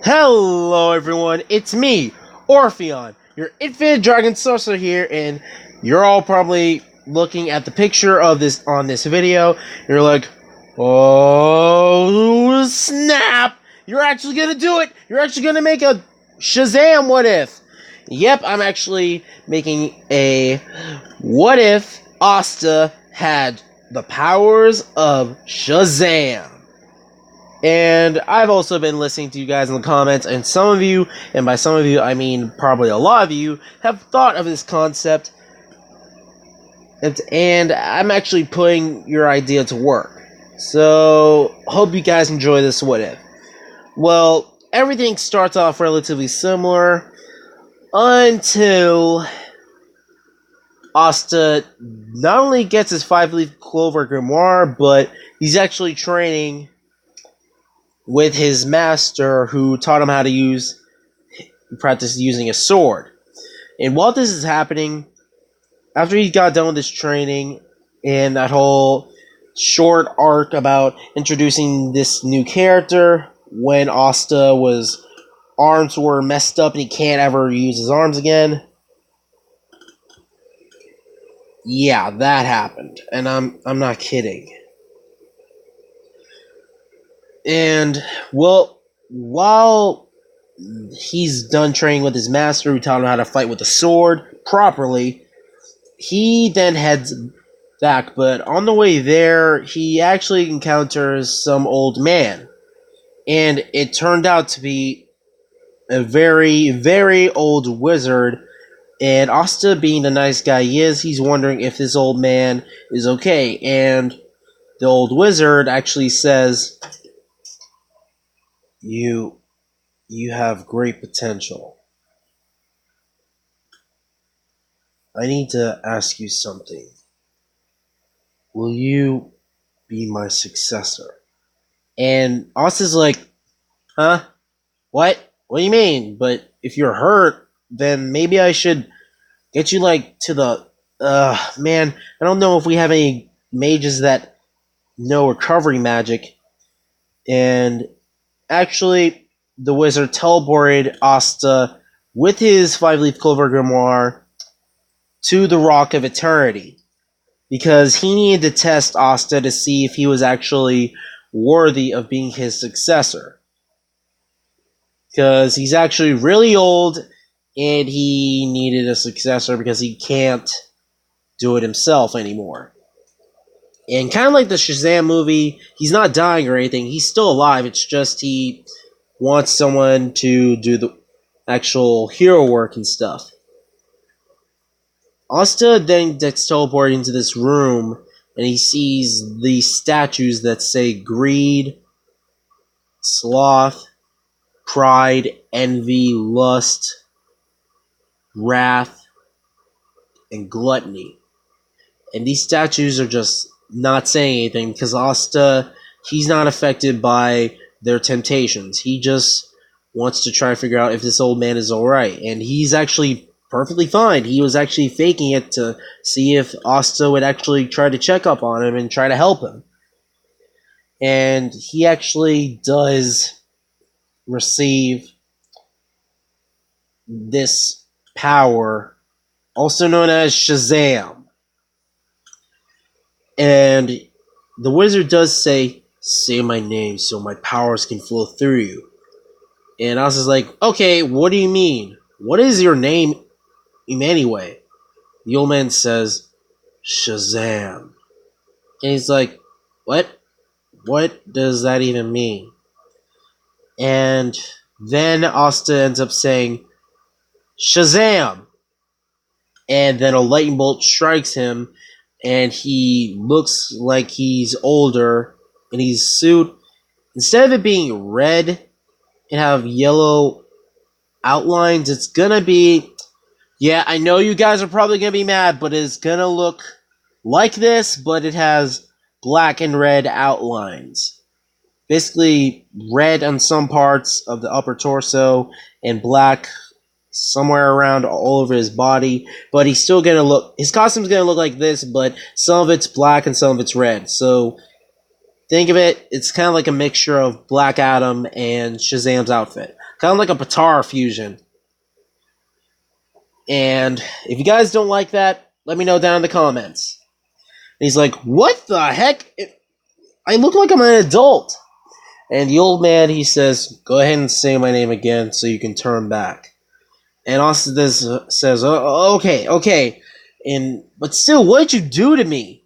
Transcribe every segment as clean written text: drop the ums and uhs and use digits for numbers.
Hello everyone, it's me, Orpheon, your infinite dragon sorcerer here, and you're all probably looking at the picture of this on this video. You're like, oh snap! You're actually gonna do it! You're actually gonna make a Shazam what if? Yep, I'm actually making a what if Asta had the powers of Shazam. And I've also been listening to you guys in the comments, and some of you, and by some of you I mean probably a lot of you, have thought of this concept, and I'm actually putting your idea to work. So, hope you guys enjoy this what if. Well, everything starts off relatively similar, until Asta not only gets his 5-leaf clover grimoire, but he's actually training with his master, who taught him how to practice using a sword. And while this is happening, after he got done with his training and that whole short arc about introducing this new character, when Asta's arms were messed up and he can't ever use his arms again, yeah, that happened, and I'm not kidding. And, well, while he's done training with his master, who taught him how to fight with a sword properly, he then heads back. But on the way there, he actually encounters some old man. And it turned out to be a very, very old wizard. And Asta, being the nice guy he is, he's wondering if this old man is okay. And the old wizard actually says, You have great potential. I need to ask you something. Will you be my successor? And Asta's like, huh? What? What do you mean? But if you're hurt, then maybe I should get you, like, to the... man, I don't know if we have any mages that know recovery magic. And actually, the wizard teleported Asta with his 5-leaf clover grimoire to the Rock of Eternity, because he needed to test Asta to see if he was actually worthy of being his successor. Because he's actually really old, and he needed a successor because he can't do it himself anymore. And kind of like the Shazam movie, he's not dying or anything, he's still alive, it's just he wants someone to do the actual hero work and stuff. Asta then gets teleported into this room, and he sees these statues that say greed, sloth, pride, envy, lust, wrath, and gluttony. And these statues are just not saying anything, because Asta, he's not affected by their temptations. He just wants to try to figure out if this old man is alright. And he's actually perfectly fine. He was actually faking it to see if Asta would actually try to check up on him and try to help him. And he actually does receive this power, also known as Shazam. And the wizard does say my name so my powers can flow through you. And Asta's like, okay, what do you mean? What is your name anyway? The old man says, Shazam. And he's like, what? What does that even mean? And then Asta ends up saying, Shazam! And then a lightning bolt strikes him, and he looks like he's older, and his suit, instead of it being red and have yellow outlines, it's gonna be, yeah, I know you guys are probably gonna be mad, but it's gonna look like this, but it has black and red outlines. Basically, red on some parts of the upper torso, and black somewhere around all over his body, but he's still gonna look, his costume's gonna look like this, but some of it's black and some of it's red. So think of it, it's kind of like a mixture of Black Adam and Shazam's outfit. kind of like a Patara fusion. And if you guys don't like that, let me know down in the comments. And he's like, what the heck? I look like I'm an adult. And the old man, he says, go ahead and say my name again so you can turn back. And Asta says, okay. But still, what did you do to me?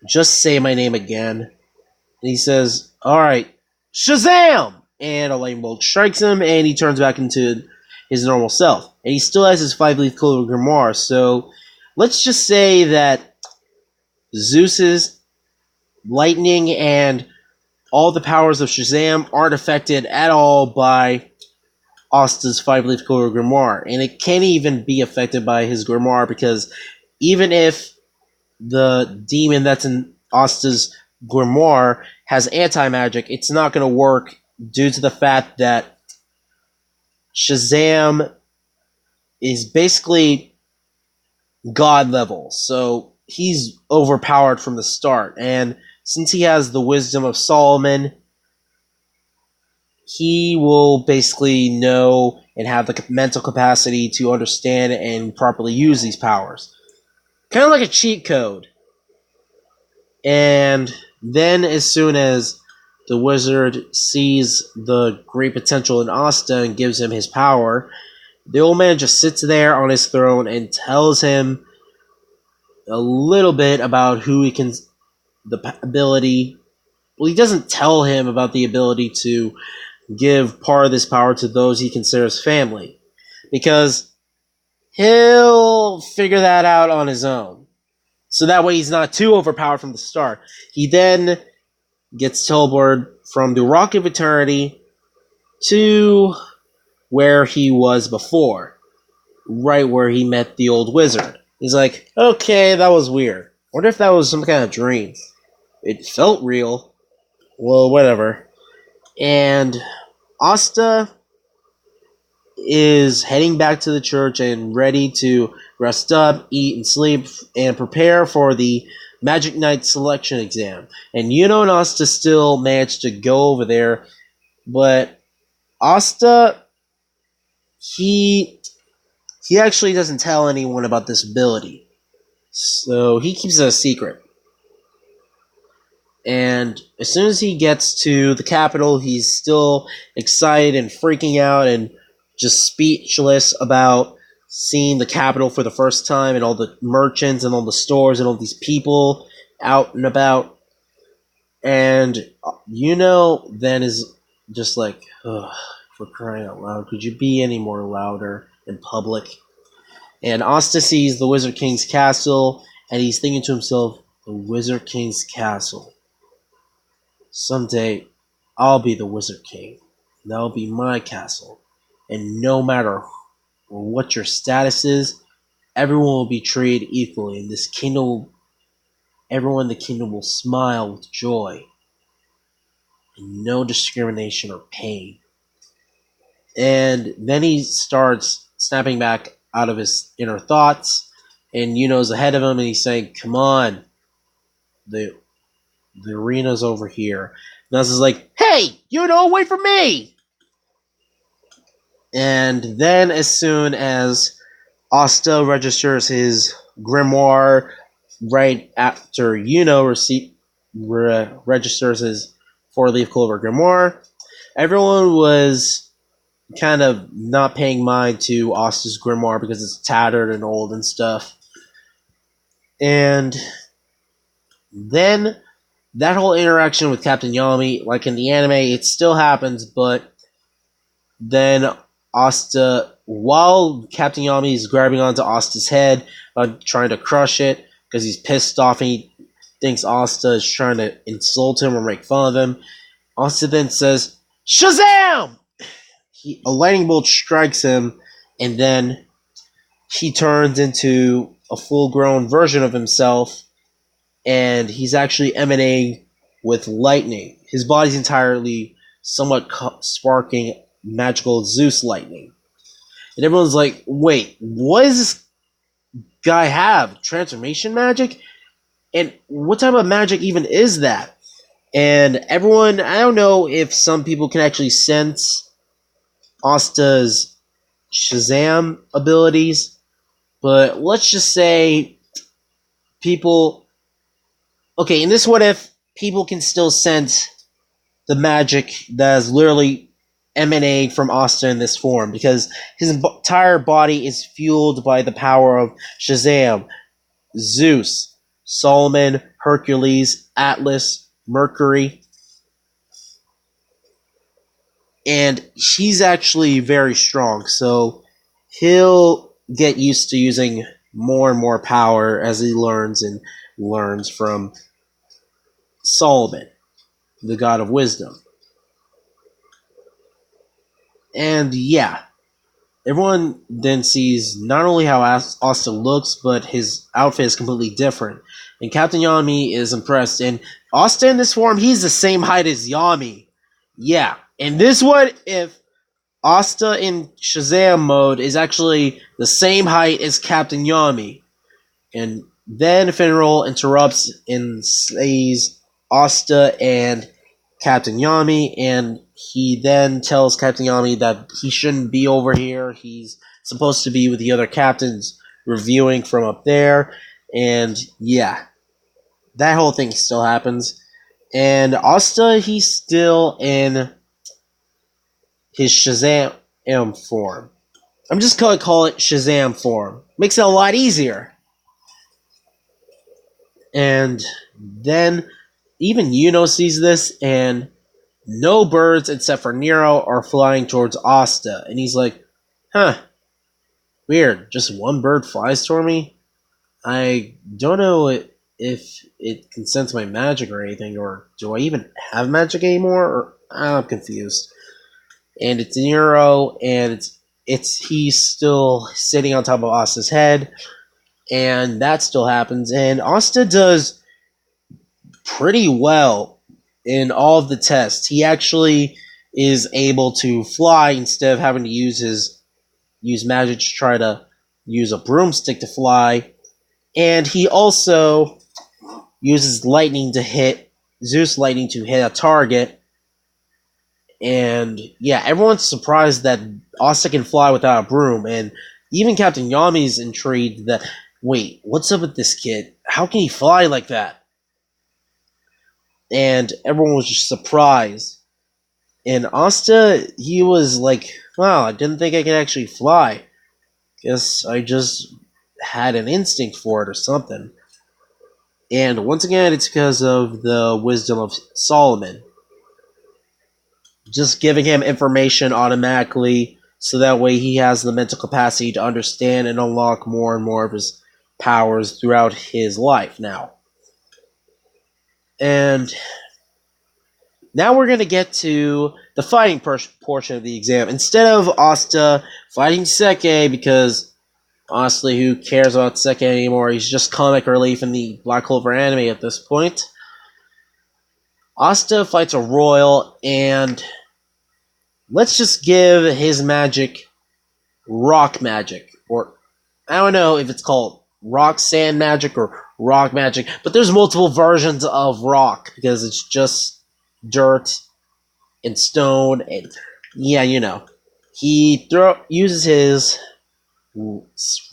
Just say my name again. And he says, alright, Shazam! And a lightning bolt strikes him, and he turns back into his normal self. And he still has his 5-leaf clover grimoire, so let's just say that Zeus's lightning and all the powers of Shazam aren't affected at all by Asta's 5-leaf clover grimoire. And it can't even be affected by his grimoire, because even if the demon that's in Asta's grimoire has anti-magic, it's not going to work due to the fact that Shazam is basically god level, so he's overpowered from the start. And since he has the wisdom of Solomon, he will basically know and have the mental capacity to understand and properly use these powers. Kind of like a cheat code. And then as soon as the wizard sees the great potential in Asta and gives him his power, the old man just sits there on his throne and tells him a little bit about who he can, the ability. Well, he doesn't tell him about the ability to give part of this power to those he considers family, because he'll figure that out on his own. So that way he's not too overpowered from the start. He then gets teleported from the Rock of Eternity to where he was before, right where he met the old wizard. He's like, okay, that was weird. Wonder if that was some kind of dream. It felt real. Well, whatever. And Asta is heading back to the church and ready to rest up, eat, and sleep, and prepare for the Magic Knight selection exam. And Yuno and Asta still managed to go over there, but Asta, he actually doesn't tell anyone about this ability. So he keeps it a secret. And as soon as he gets to the capital, he's still excited and freaking out and just speechless about seeing the capital for the first time and all the merchants and all the stores and all these people out and about. And then is just like, ugh, for crying out loud, could you be any more louder in public? And Asta sees the Wizard King's castle, and he's thinking to himself, the Wizard King's castle. Someday, I'll be the Wizard King. That'll be my castle. And no matter what your status is, everyone will be treated equally. And this kingdom, everyone in the kingdom will smile with joy. And no discrimination or pain. And then he starts snapping back out of his inner thoughts. And Yuno's ahead of him, and he's saying, come on. The arena's over here. Nas is like, hey, wait for me! And then as soon as Asta registers his grimoire right after registers his 4-leaf clover grimoire, everyone was kind of not paying mind to Asta's grimoire because it's tattered and old and stuff. And then that whole interaction with Captain Yami, like in the anime, it still happens, but then Asta, while Captain Yami is grabbing onto Asta's head, trying to crush it, because he's pissed off and he thinks Asta is trying to insult him or make fun of him, Asta then says, Shazam! A lightning bolt strikes him, and then he turns into a full-grown version of himself, and he's actually emanating with lightning. His body's entirely somewhat sparking magical Zeus lightning. And everyone's like, wait, what does this guy have? Transformation magic? And what type of magic even is that? And everyone, I don't know if some people can actually sense Asta's Shazam abilities, but let's just say people. Okay, in this what if, people can still sense the magic that is literally emanating from Asta in this form because his entire body is fueled by the power of Shazam, Zeus, Solomon, Hercules, Atlas, Mercury. And he's actually very strong, so he'll get used to using more and more power as he learns from Solomon, the god of wisdom. And yeah, everyone then sees not only how Asta looks, but his outfit is completely different. And Captain Yami is impressed. And Asta in this form, he's the same height as Yami. Yeah. And this what if Asta in Shazam mode is actually the same height as Captain Yami. And then Finral interrupts and says Asta and Captain Yami, and he then tells Captain Yami that he shouldn't be over here. He's supposed to be with the other captains reviewing from up there. And yeah, that whole thing still happens. And Asta, he's still in his Shazam form. I'm just going to call it Shazam form. Makes it a lot easier. And then even Yuno sees this, and no birds except for Nero are flying towards Asta. And he's like, huh, weird. Just one bird flies toward me? I don't know if it can sense my magic or anything, or do I even have magic anymore? Or I'm confused. And it's Nero, and he's still sitting on top of Asta's head, and that still happens. And Asta does pretty well in all of the tests. He actually is able to fly instead of having to use magic to try to use a broomstick to fly. And he also uses Zeus lightning to hit a target. And yeah, everyone's surprised that Asta can fly without a broom, and even Captain Yami's intrigued that, wait, what's up with this kid? How can he fly like that? And everyone was just surprised. And Asta, he was like, wow, I didn't think I could actually fly. Guess I just had an instinct for it or something. And once again, it's because of the wisdom of Solomon. Just giving him information automatically, so that way he has the mental capacity to understand and unlock more and more of his powers throughout his life now. And now we're going to get to the fighting portion of the exam. Instead of Asta fighting Seke, because honestly, who cares about Seke anymore? He's just comic relief in the Black Clover anime at this point. Asta fights a royal, and let's just give his magic rock magic. Or, I don't know if it's called rock sand magic or rock magic, but there's multiple versions of rock, because it's just dirt and stone, and yeah, you know. He uses his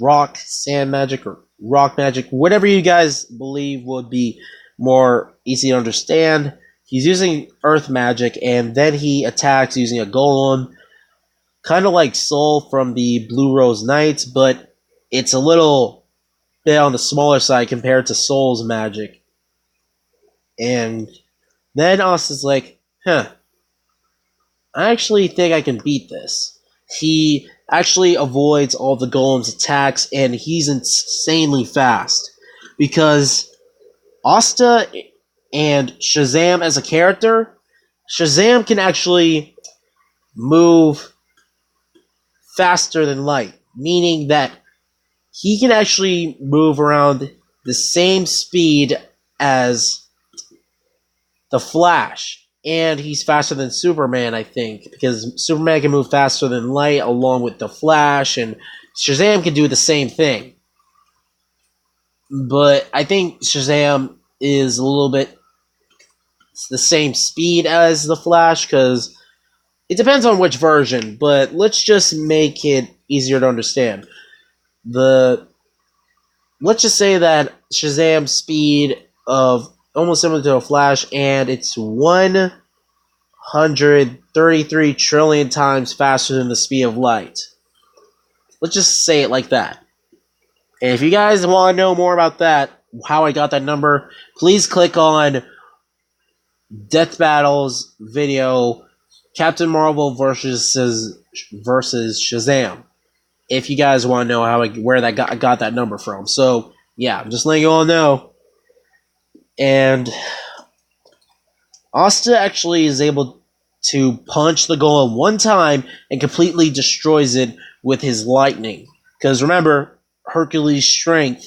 rock sand magic or rock magic, whatever you guys believe would be more easy to understand. He's using earth magic, and then he attacks using a golem, kind of like Soul from the Blue Rose Knights, but it's a little bit on the smaller side compared to Soul's magic. And then Asta's like, huh, I actually think I can beat this. He actually avoids all the golem's attacks, and he's insanely fast. Because Asta and Shazam as a character, Shazam can actually move faster than light. Meaning that he can actually move around the same speed as the Flash. And he's faster than Superman, I think, because Superman can move faster than light along with the Flash, and Shazam can do the same thing. But I think Shazam is a little bit the same speed as the Flash, because It depends on which version, but let's just make it easier to understand. Let's just say that Shazam's speed of almost similar to a Flash, and it's 133 trillion times faster than the speed of light. Let's just say it like that. And if you guys want to know more about that, how I got that number, please click on Death Battle's video, Captain Marvel versus Shazam. If you guys want to know where I got that number from. So, yeah, I'm just letting you all know. And Asta actually is able to punch the golem one time and completely destroys it with his lightning. Because remember, Hercules' strength.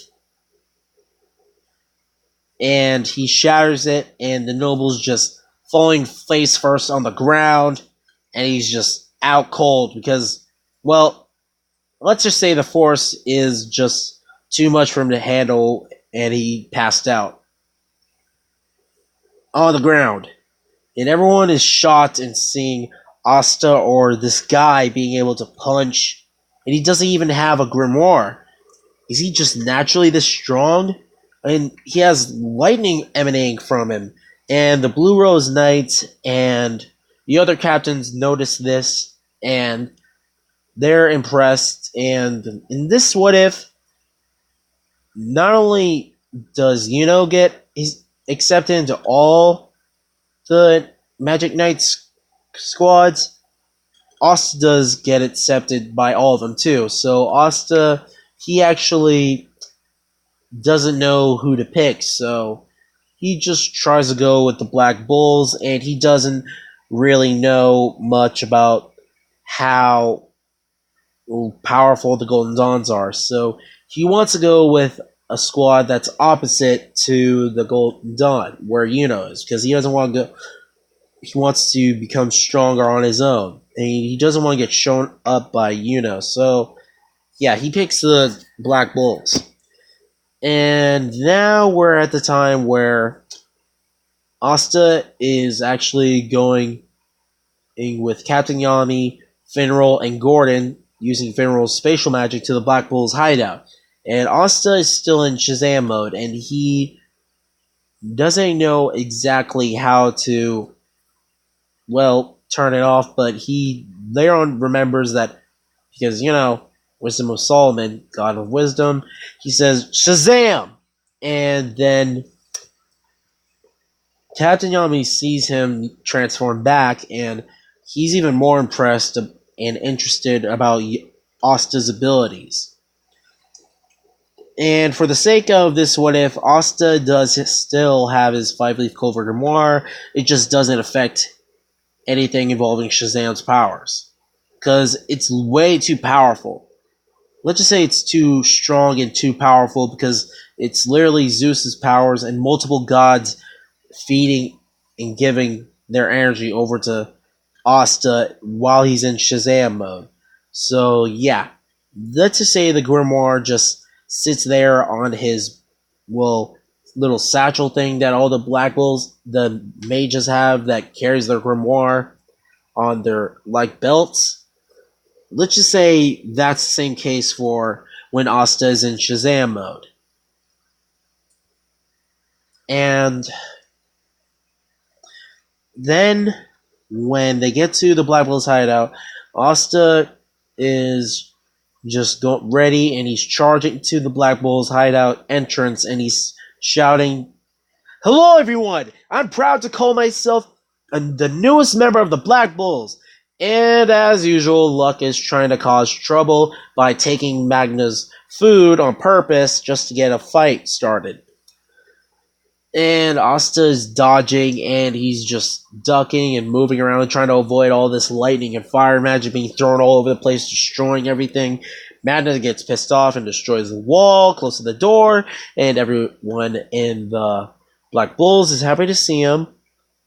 And he shatters it, and the noble's just falling face first on the ground, and he's just out cold because, well, let's just say the force is just too much for him to handle, and he passed out on the ground. And everyone is shocked in seeing Asta or this guy being able to punch, and he doesn't even have a grimoire. Is he just naturally this strong? And he has lightning emanating from him. And the Blue Rose Knights and the other captains notice this, and they're impressed. And in this what if, not only does Yuno get accepted into all the Magic Knights squads, Asta does get accepted by all of them too. So Asta, he actually doesn't know who to pick, so he just tries to go with the Black Bulls, and he doesn't really know much about how powerful the Golden Dawns are. So he wants to go with a squad that's opposite to the Golden Dawn, where Yuno is, because he doesn't want to go. He wants to become stronger on his own, and he doesn't want to get shown up by Yuno. So yeah, he picks the Black Bulls. And now we're at the time where Asta is actually going in with Captain Yami, Finral, and Gordon, using Finral's spatial magic to the Black Bull's hideout. And Asta is still in Shazam mode, and he doesn't know exactly how to, well, turn it off, but he later on remembers that, because, Wisdom of Solomon, God of Wisdom, he says, Shazam! And then Captain Yami sees him transform back, and he's even more impressed and interested about Asta's abilities. And for the sake of this what if, Asta does still have his 5-leaf clover grimoire, it just doesn't affect anything involving Shazam's powers. Because it's way too powerful. Let's just say it's too strong and too powerful, because it's literally Zeus's powers and multiple gods feeding and giving their energy over to Asta while he's in Shazam mode. So yeah, let's just say the grimoire just sits there on his, well, little satchel thing that all the Black Bulls, the mages have, that carries their grimoire on their belts. Let's just say that's the same case for when Asta is in Shazam mode. And then when they get to the Black Bulls hideout, Asta is just ready, and he's charging to the Black Bulls hideout entrance, and he's shouting, "Hello everyone! I'm proud to call myself the newest member of the Black Bulls." And as usual, Luck is trying to cause trouble by taking Magna's food on purpose just to get a fight started. And Asta is dodging, and he's just ducking and moving around and trying to avoid all this lightning and fire magic being thrown all over the place, destroying everything. Magna gets pissed off and destroys the wall close to the door, and everyone in the Black Bulls is happy to see him,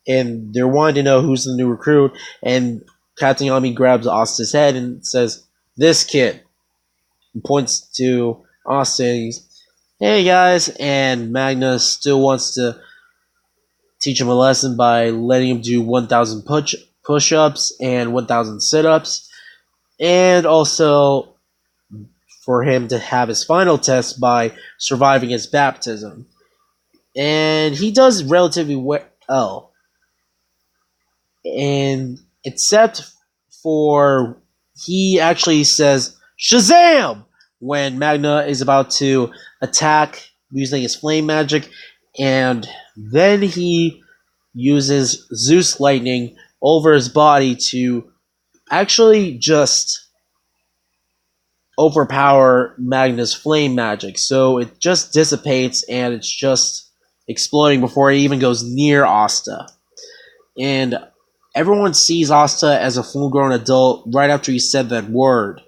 and they're wanting to know who's the new recruit. And Captain Yami grabs Asta's head and says, "This kid." He points to Asta, and he's, "Hey guys," and Magna still wants to teach him a lesson by letting him do 1,000 push-ups and 1,000 sit-ups, and also for him to have his final test by surviving his baptism. And he does relatively well. And except for he actually says Shazam when Magna is about to attack using his flame magic, and then he uses Zeus lightning over his body to actually just overpower Magna's flame magic. So it just dissipates and it's just exploding before it even goes near Asta. And everyone sees Asta as a full-grown adult right after he said that word.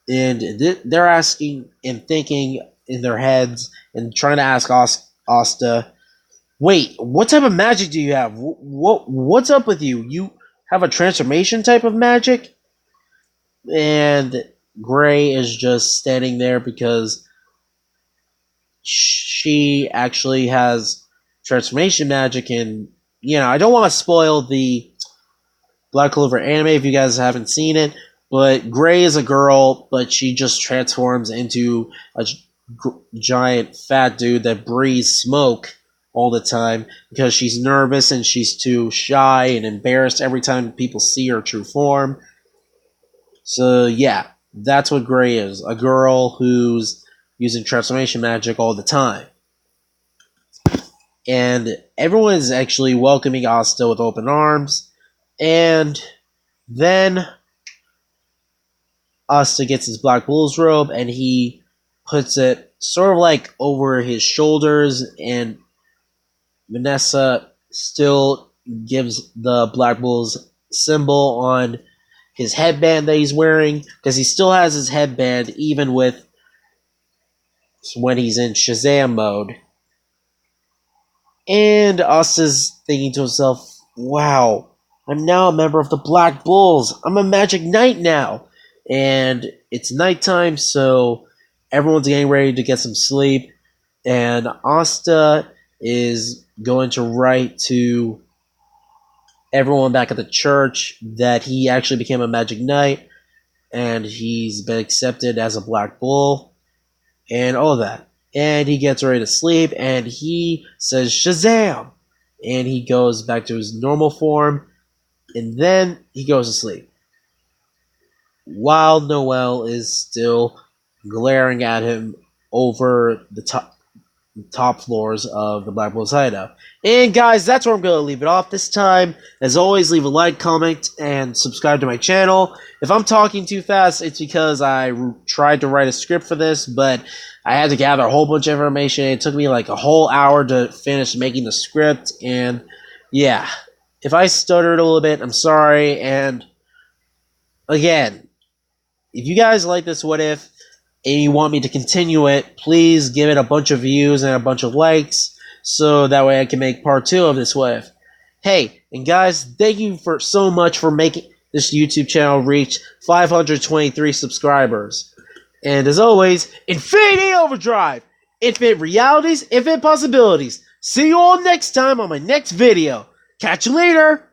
And they're asking and thinking in their heads and trying to ask Asta, wait, what type of magic do you have? What's up with you? You have a transformation type of magic? And Gray is just standing there because she actually has transformation magic. And, I don't want to spoil the Black Clover anime if you guys haven't seen it, but Gray is a girl, but she just transforms into a giant fat dude that breathes smoke all the time because she's nervous and she's too shy and embarrassed every time people see her true form. So yeah, that's what Gray is, a girl who's using transformation magic all the time. And everyone is actually welcoming Asta with open arms. And then Asta gets his Black Bull's robe and he puts it sort of like over his shoulders, and Vanessa still gives the Black Bull's symbol on his headband that he's wearing, because he still has his headband even with when he's in Shazam mode. And Asta's thinking to himself, wow, I'm now a member of the Black Bulls. I'm a Magic Knight now. And it's nighttime, so everyone's getting ready to get some sleep. And Asta is going to write to everyone back at the church that he actually became a Magic Knight and he's been accepted as a Black Bull and all of that. And he gets ready to sleep and he says Shazam, and he goes back to his normal form, and then he goes to sleep while Noelle is still glaring at him over the top floors of the Black Bull's hideout. And guys, that's where I'm going to leave it off this time. As always, leave a like, comment, and subscribe to my channel. If I'm talking too fast, it's because I tried to write a script for this, but I had to gather a whole bunch of information. It took me like a whole hour to finish making the script, and yeah, if I stuttered a little bit, I'm sorry. And again, if you guys like this What If, and you want me to continue it, please give it a bunch of views and a bunch of likes, so that way I can make part 2 of this What If. Hey, and guys, thank you so much for making this YouTube channel reach 523 subscribers. And as always, Infinity Overdrive! Infinite realities, infinite possibilities. See you all next time on my next video. Catch you later!